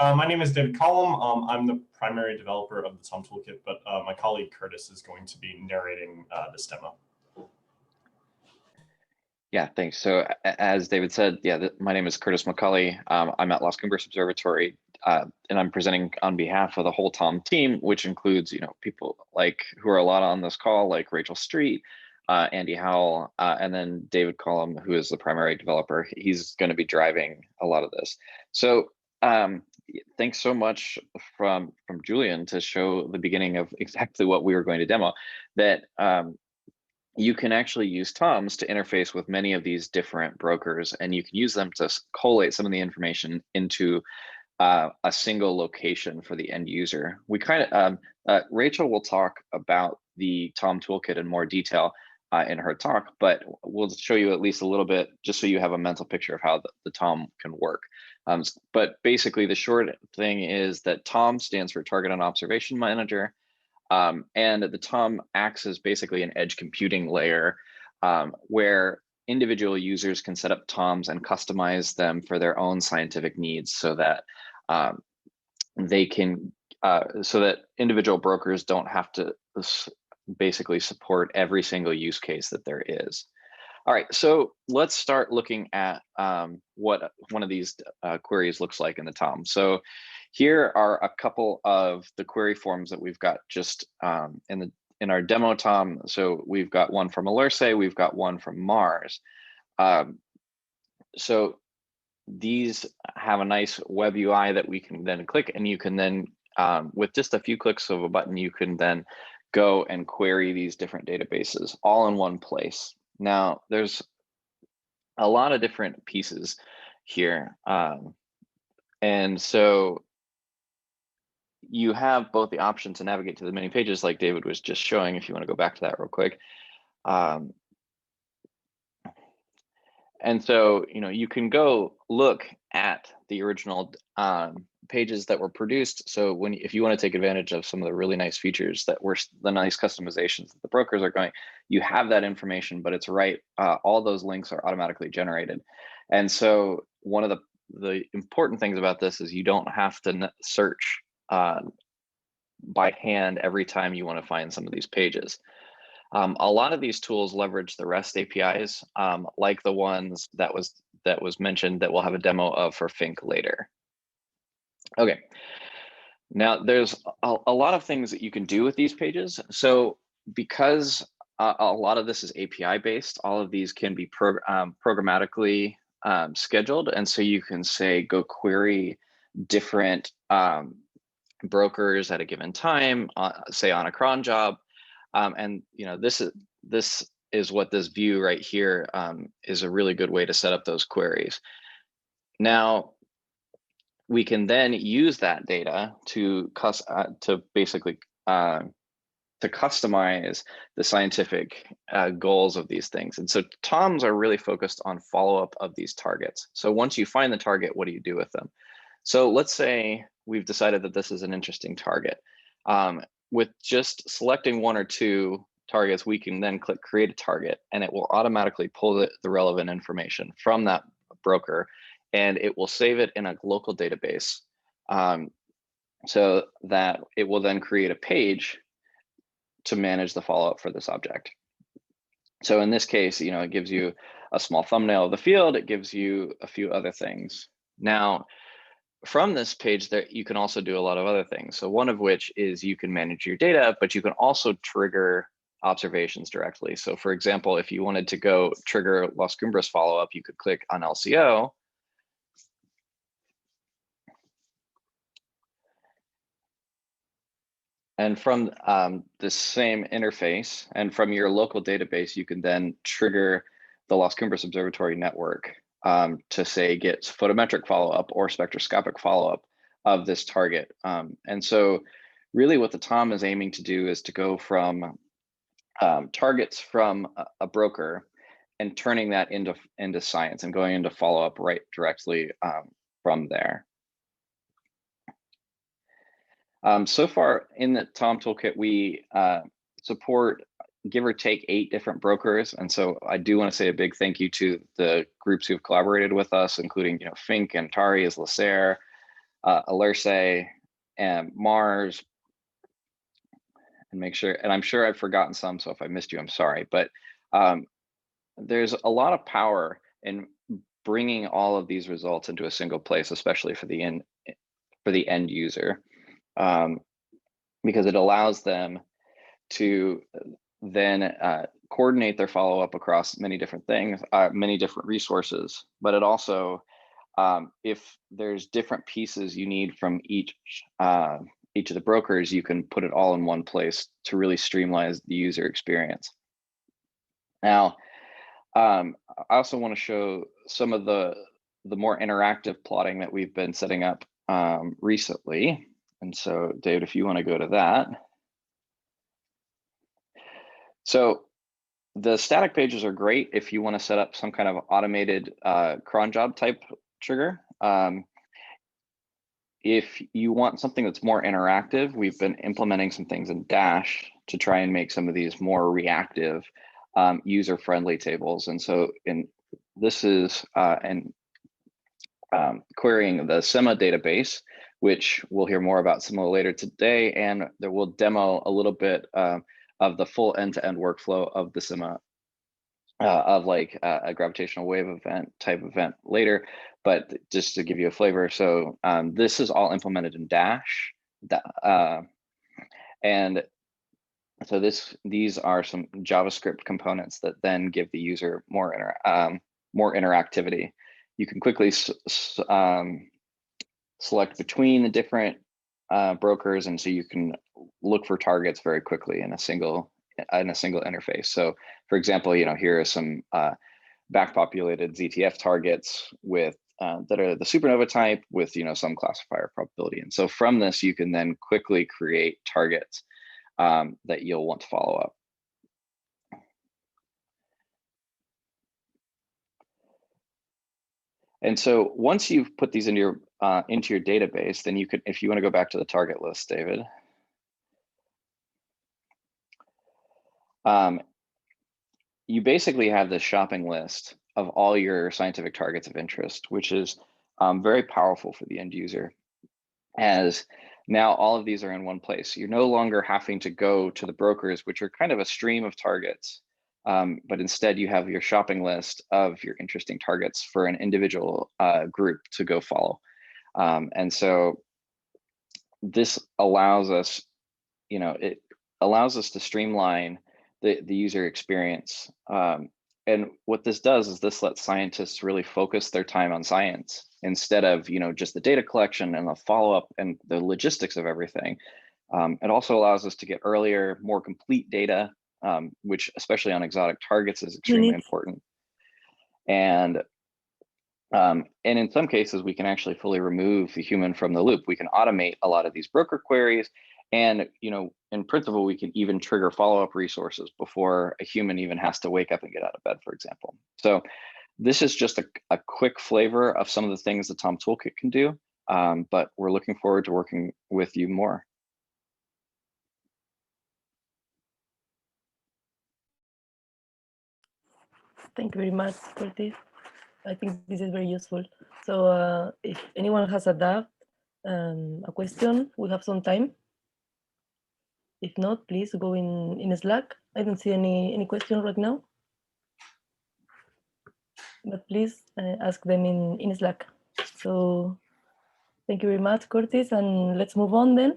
My name is David Collum. I'm the primary developer of the Tom Toolkit, but my colleague Curtis is going to be narrating this demo. Yeah, thanks. So as David said, my name is Curtis McCully. I'm at Las Cumbres Observatory, and I'm presenting on behalf of the whole Tom team, which includes people like who are a lot on this call, like Rachel Street, Andy Howell, and then David Collum, who is the primary developer. He's going to be driving a lot of this. So thanks so much from Julian to show the beginning of exactly what we were going to demo. That you can actually use TOMs to interface with many of these different brokers, and you can use them to collate some of the information into a single location for the end user. We Rachel will talk about the Tom Toolkit in more detail in her talk, but we'll show you at least a little bit just so you have a mental picture of how the Tom can work. But basically the short thing is that TOM stands for Target and Observation Manager. And the TOM acts as basically an edge computing layer where individual users can set up TOMs and customize them for their own scientific needs so that they can, so that individual brokers don't have to basically support every single use case that there is. All right, so let's start looking at what one of these queries looks like in the TOM. So here are a couple of the query forms that we've got just in our demo TOM. So we've got one from Alerce, we've got one from Mars. So these have a nice web UI that we can then click, and you can then, with just a few clicks of a button, you can then go and query these different databases all in one place. Now, there's a lot of different pieces here. And so you have both the option to navigate to the many pages like David was just showing, if you want to go back to that real quick. And so, you can go look at the original pages that were produced. So if you want to take advantage of some of the really nice features that were the nice customizations that the brokers are going, you have that information, but it's right. All those links are automatically generated. And so one of the important things about this is you don't have to search by hand every time you want to find some of these pages. A lot of these tools leverage the REST APIs, like the ones that was mentioned that we'll have a demo of for Fink later. Okay, now there's a lot of things that you can do with these pages. So because a lot of this is API based, all of these can be programmatically scheduled, and so you can say go query different brokers at a given time, say on a cron job. And this is what this view right here is a really good way to set up those queries. Now, we can then use that data to basically to customize the scientific goals of these things. And so TOMs are really focused on follow-up of these targets. So once you find the target, what do you do with them? So let's say we've decided that this is an interesting target. With just selecting one or two targets, we can then click create a target, and it will automatically pull the relevant information from that broker, and it will save it in a local database so that it will then create a page to manage the follow-up for this object. So in this case, it gives you a small thumbnail of the field. It gives you a few other things. Now, from this page, there you can also do a lot of other things. So one of which is you can manage your data, but you can also trigger observations directly. So for example, if you wanted to go trigger Las Cumbres follow-up, you could click on LCO. And from the same interface and from your local database, you can then trigger the Las Cumbres Observatory network to say get photometric follow-up or spectroscopic follow-up of this target. And so really what the TOM is aiming to do is to go from targets from a broker and turning that into science and going into follow-up right directly from there. So far in the TOM Toolkit, we support give or take 8 different brokers. And so I do want to say a big thank you to the groups who've collaborated with us, including Fink and Tari as Lacer, Alerce, and Mars, and make sure, and I'm sure I've forgotten some, so if I missed you, I'm sorry, but there's a lot of power in bringing all of these results into a single place, especially for the end user, because it allows them to then coordinate their follow-up across many different things, many different resources. But it also, if there's different pieces you need from each of the brokers, you can put it all in one place to really streamline the user experience. Now, I also want to show some of the more interactive plotting that we've been setting up recently. And so, David, if you want to go to that. So the static pages are great if you want to set up some kind of automated cron job type trigger. If you want something that's more interactive, we've been implementing some things in Dash to try and make some of these more reactive, user-friendly tables. And so this is querying the SEMA database, which we'll hear more about SEMA later today, and there will demo a little bit of the full end-to-end workflow of the SEMA, of like a gravitational wave event type event later. But just to give you a flavor, so this is all implemented in Dash, and so these are some JavaScript components that then give the user more interactivity. You can quickly select between the different brokers, and so you can look for targets very quickly in a single interface. So, for example, here are some backpopulated ZTF targets with that are the supernova type with some classifier probability. And so from this, you can then quickly create targets that you'll want to follow up. And so once you've put these into your database, then you could, if you want to go back to the target list, David. You basically have this shopping list of all your scientific targets of interest, which is very powerful for the end user, as now all of these are in one place. You're no longer having to go to the brokers, which are kind of a stream of targets, but instead you have your shopping list of your interesting targets for an individual group to go follow. And so this allows us, it allows us to streamline the user experience. And what this does is this lets scientists really focus their time on science instead of just the data collection and the follow-up and the logistics of everything. It also allows us to get earlier, more complete data, which especially on exotic targets is extremely important. And in some cases, we can actually fully remove the human from the loop. We can automate a lot of these broker queries. And in principle, we can even trigger follow-up resources before a human even has to wake up and get out of bed, for example. So this is just a quick flavor of some of the things the Tom Toolkit can do, but we're looking forward to working with you more. Thank you very much, Curtis. I think this is very useful. So if anyone has a doubt, a question, we have some time. If not, please go in Slack. I don't see any question right now, but please ask them in Slack. So thank you very much, Curtis, and let's move on then.